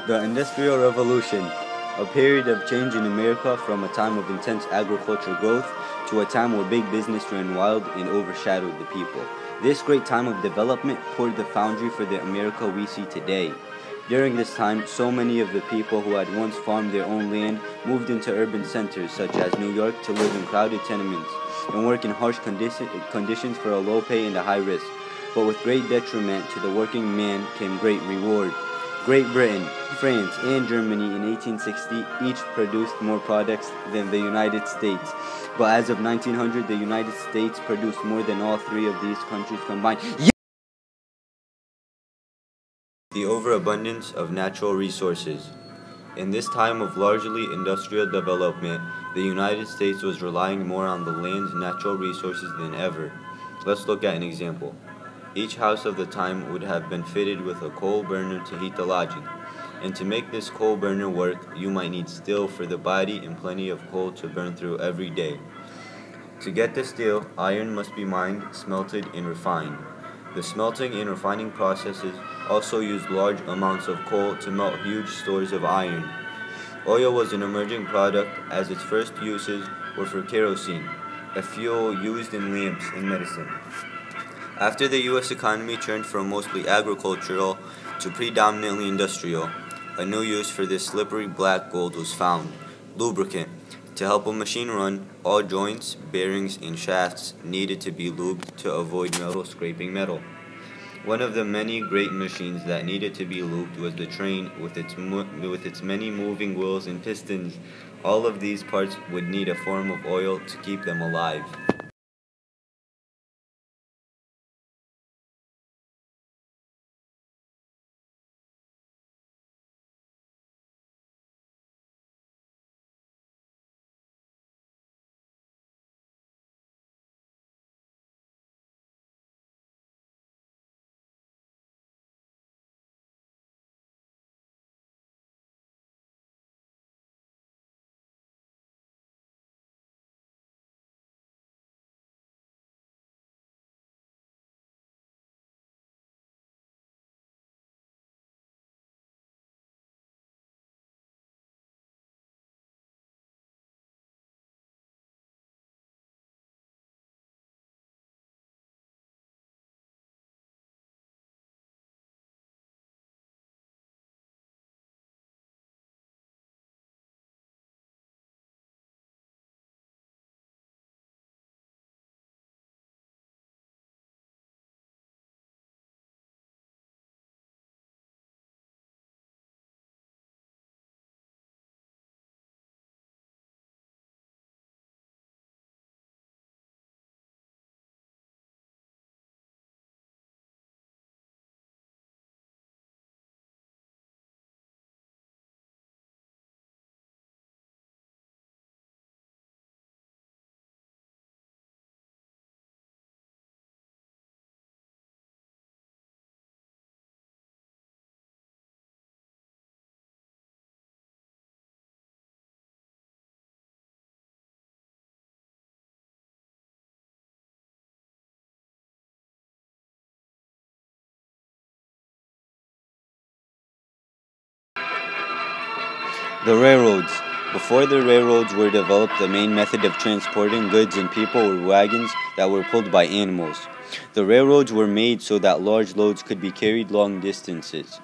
The Industrial Revolution, a period of change in America from a time of intense agricultural growth to a time where big business ran wild and overshadowed the people. This great time of development poured the foundry for the America we see today. During this time, so many of the people who had once farmed their own land moved into urban centers such as New York to live in crowded tenements and work in harsh conditions for a low pay and a high risk. But with great detriment to the working man came great reward. Great Britain, France, and Germany in 1860 each produced more products than the United States. But as of 1900, the United States produced more than all three of these countries combined. The overabundance of natural resources. In this time of largely industrial development, the United States was relying more on the land's natural resources than ever. Let's look at an example. Each house of the time would have been fitted with a coal burner to heat the lodging. And to make this coal burner work, you might need steel for the body and plenty of coal to burn through every day. To get the steel, iron must be mined, smelted, and refined. The smelting and refining processes also used large amounts of coal to melt huge stores of iron. Oil was an emerging product as its first uses were for kerosene, a fuel used in lamps and medicine. After the U.S. economy turned from mostly agricultural to predominantly industrial, a new use for this slippery black gold was found: lubricant. To help a machine run, all joints, bearings, and shafts needed to be lubed to avoid metal scraping metal. One of the many great machines that needed to be lubed was the train with its many moving wheels and pistons. All of these parts would need a form of oil to keep them alive. The railroads. Before the railroads were developed, the main method of transporting goods and people were wagons that were pulled by animals. The railroads were made so that large loads could be carried long distances.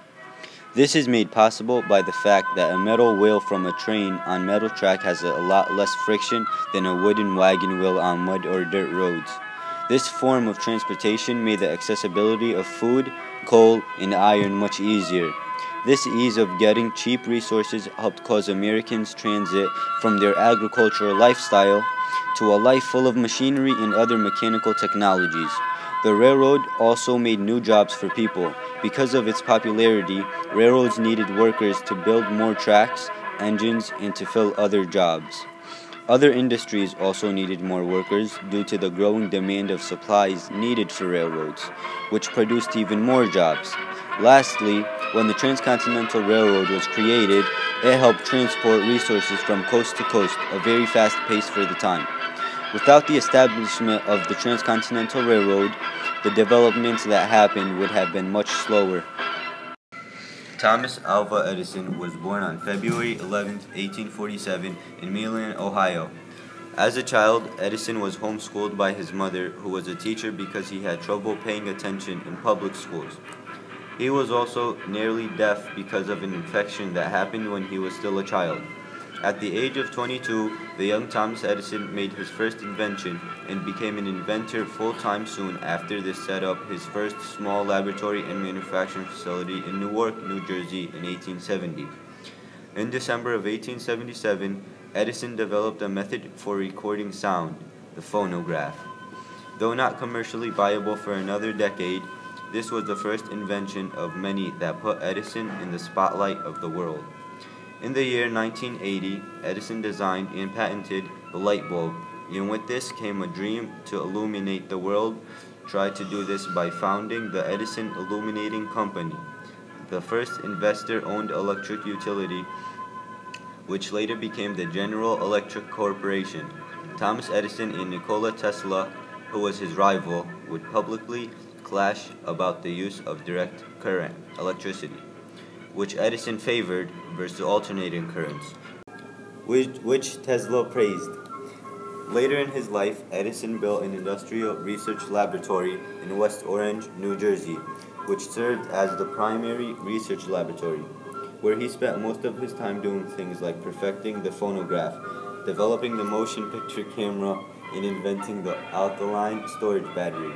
This is made possible by the fact that a metal wheel from a train on metal track has a lot less friction than a wooden wagon wheel on mud or dirt roads. This form of transportation made the accessibility of food, coal, and iron much easier. This ease of getting cheap resources helped cause Americans transit from their agricultural lifestyle to a life full of machinery and other mechanical technologies. The railroad also made new jobs for people. Because of its popularity, railroads needed workers to build more tracks, engines, and to fill other jobs. Other industries also needed more workers due to the growing demand of supplies needed for railroads, which produced even more jobs. Lastly, when the Transcontinental Railroad was created, it helped transport resources from coast to coast, a very fast pace for the time. Without the establishment of the Transcontinental Railroad, the developments that happened would have been much slower. Thomas Alva Edison was born on February 11, 1847, in Milan, Ohio. As a child, Edison was homeschooled by his mother, who was a teacher because he had trouble paying attention in public schools. He was also nearly deaf because of an infection that happened when he was still a child. At the age of 22, the young Thomas Edison made his first invention and became an inventor full-time soon after this set up his first small laboratory and manufacturing facility in Newark, New Jersey in 1870. In December of 1877, Edison developed a method for recording sound, the phonograph. Though not commercially viable for another decade, this was the first invention of many that put Edison in the spotlight of the world. In the year 1980, Edison designed and patented the light bulb, and with this came a dream to illuminate the world. Tried to do this by founding the Edison Illuminating Company, the first investor-owned electric utility, which later became the General Electric Corporation. Thomas Edison and Nikola Tesla, who was his rival, would publicly clash about the use of direct current, electricity, which Edison favored, versus alternating currents, which Tesla praised. Later in his life, Edison built an industrial research laboratory in West Orange, New Jersey, which served as the primary research laboratory, where he spent most of his time doing things like perfecting the phonograph, developing the motion picture camera, and inventing the alkaline storage battery.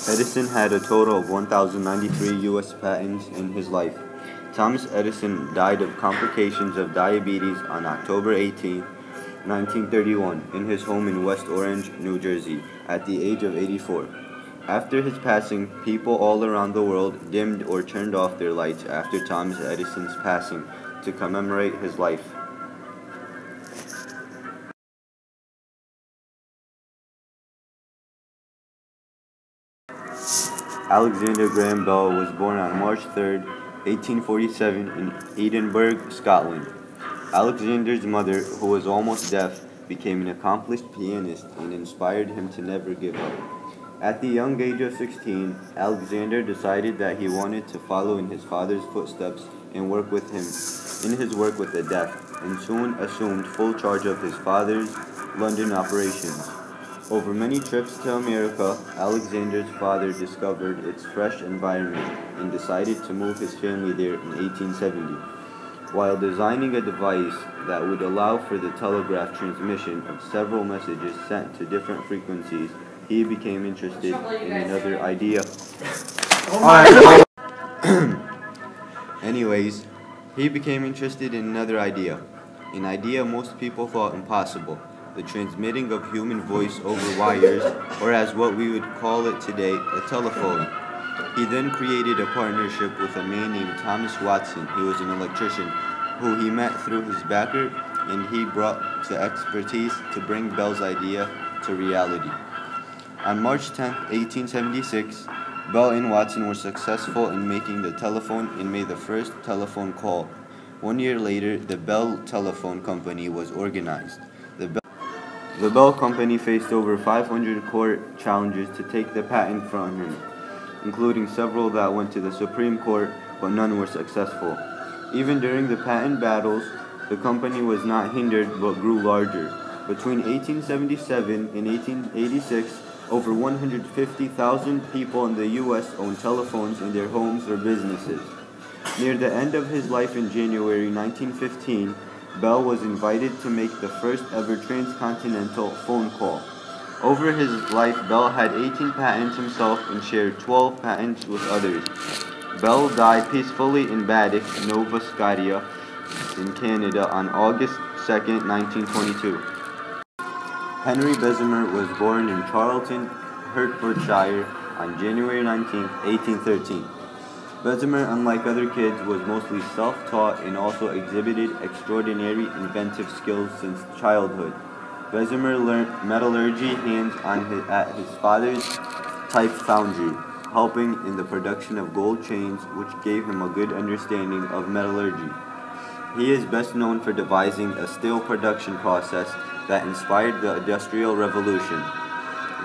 Edison had a total of 1,093 U.S. patents in his life. Thomas Edison died of complications of diabetes on October 18, 1931, in his home in West Orange, New Jersey, at the age of 84. After his passing, people all around the world dimmed or turned off their lights after Thomas Edison's passing to commemorate his life. Alexander Graham Bell was born on March 3, 1847 in Edinburgh, Scotland. Alexander's mother, who was almost deaf, became an accomplished pianist and inspired him to never give up. At the young age of 16, Alexander decided that he wanted to follow in his father's footsteps and work with him in his work with the deaf, and soon assumed full charge of his father's London operations. Over many trips to America, Alexander's father discovered its fresh environment and decided to move his family there in 1870. While designing a device that would allow for the telegraph transmission of several messages sent to different frequencies, he became interested in another idea. He became interested in another idea, an idea most people thought impossible: the transmitting of human voice over wires, or as what we would call it today, a telephone. He then created a partnership with a man named Thomas Watson. He was an electrician who he met through his backer, and he brought to expertise to bring Bell's idea to reality. On March 10, 1876, Bell and Watson were successful in making the telephone and made the first telephone call. 1 year later, the Bell Telephone Company was organized. The Bell Company faced over 500 court challenges to take the patent from him, including several that went to the Supreme Court, but none were successful. Even during the patent battles, the company was not hindered but grew larger. Between 1877 and 1886, over 150,000 people in the U.S. owned telephones in their homes or businesses. Near the end of his life in January 1915, Bell was invited to make the first ever transcontinental phone call. Over his life, Bell had 18 patents himself and shared 12 patents with others. Bell died peacefully in Baddeck, Nova Scotia, in Canada on August 2, 1922. Henry Bessemer was born in Charlton, Hertfordshire on January 19, 1813. Bessemer, unlike other kids, was mostly self-taught and also exhibited extraordinary inventive skills since childhood. Bessemer learned metallurgy hands-on at his father's type foundry, helping in the production of gold chains, which gave him a good understanding of metallurgy. He is best known for devising a steel production process that inspired the Industrial Revolution.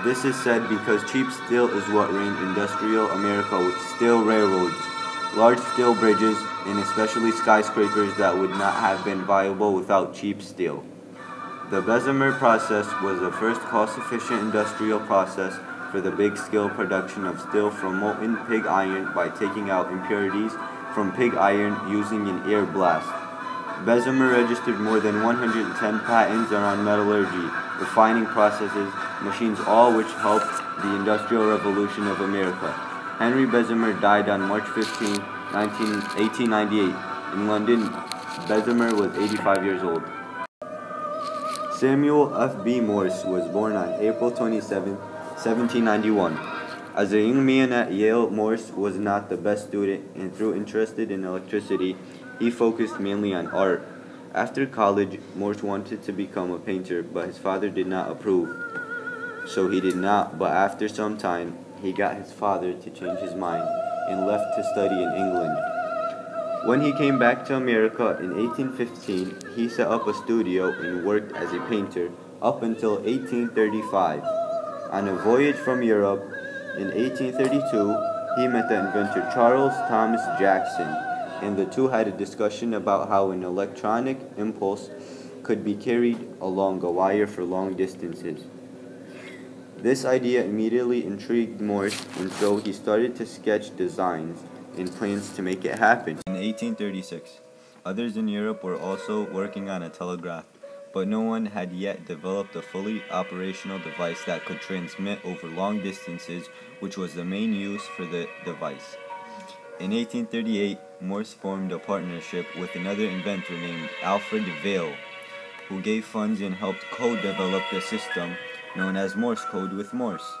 This is said because cheap steel is what ran industrial America with steel railroads, large steel bridges, and especially skyscrapers that would not have been viable without cheap steel. The Bessemer process was the first cost-efficient industrial process for the big-scale production of steel from molten pig iron by taking out impurities from pig iron using an air blast. Bessemer registered more than 110 patents around metallurgy, refining processes, machines, all which helped the Industrial Revolution of America. Henry Bessemer died on March 15, 1898. In London, Bessemer was 85 years old. Samuel F. B. Morse was born on April 27, 1791. As a young man at Yale, Morse was not the best student, and though interested in electricity, he focused mainly on art. After college, Morse wanted to become a painter, but his father did not approve. So he did not, but after some time, he got his father to change his mind and left to study in England. When he came back to America in 1815, he set up a studio and worked as a painter up until 1835. On a voyage from Europe in 1832, he met the inventor Charles Thomas Jackson, and the two had a discussion about how an electronic impulse could be carried along a wire for long distances. This idea immediately intrigued Morse, and so he started to sketch designs and plans to make it happen. In 1836, others in Europe were also working on a telegraph, but no one had yet developed a fully operational device that could transmit over long distances, which was the main use for the device. In 1838, Morse formed a partnership with another inventor named Alfred Vail, who gave funds and helped co-develop the system known as Morse code with Morse.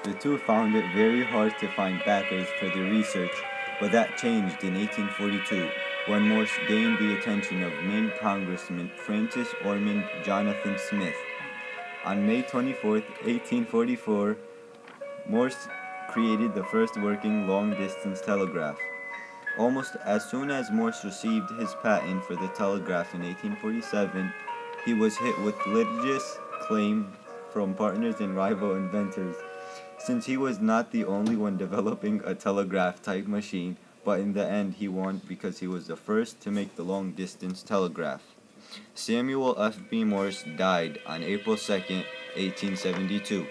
The two found it very hard to find backers for their research, but that changed in 1842 when Morse gained the attention of Maine Congressman Francis Ormond Jonathan Smith. On May 24, 1844, Morse created the first working long-distance telegraph. Almost as soon as Morse received his patent for the telegraph in 1847, he was hit with litigious claim from partners and rival inventors, since he was not the only one developing a telegraph-type machine, but in the end he won because he was the first to make the long-distance telegraph. Samuel F. B. Morse died on April 2, 1872.